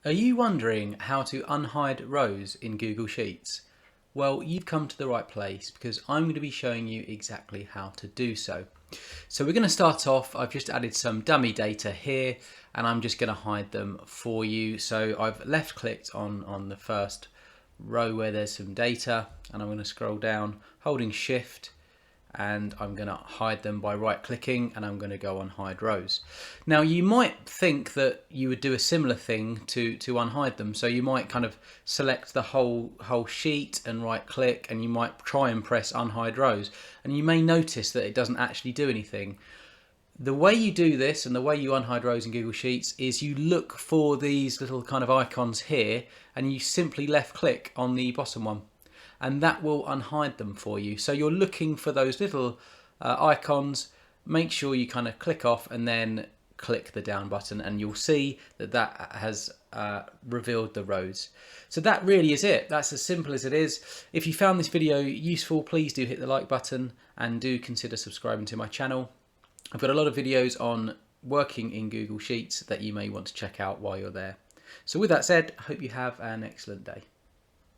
Are you wondering how to unhide rows in Google Sheets? Well, you've come to the right place because I'm going to be showing you exactly how to do so. So we're going to start off, I've just added some dummy data here and I'm just going to hide them for you. So I've left clicked on the first row where there's some data and I'm going to scroll down holding shift and I'm going to hide them by right clicking and I'm going to go on hide rows. Now you might think that you would do a similar thing to unhide them, so you might kind of select the whole sheet and right click and you might try and press unhide rows and you may notice that it doesn't actually do anything. The way you do this and the way you unhide rows in Google Sheets is you look for these little kind of icons here and you simply left click on the bottom one and that will unhide them for you. So you're looking for those little icons, make sure you kind of click off and then click the down button and you'll see that that has revealed the rows. So that really is it. That's as simple as it is. If you found this video useful, please do hit the like button and do consider subscribing to my channel. I've got a lot of videos on working in Google Sheets that you may want to check out while you're there. So with that said, I hope you have an excellent day.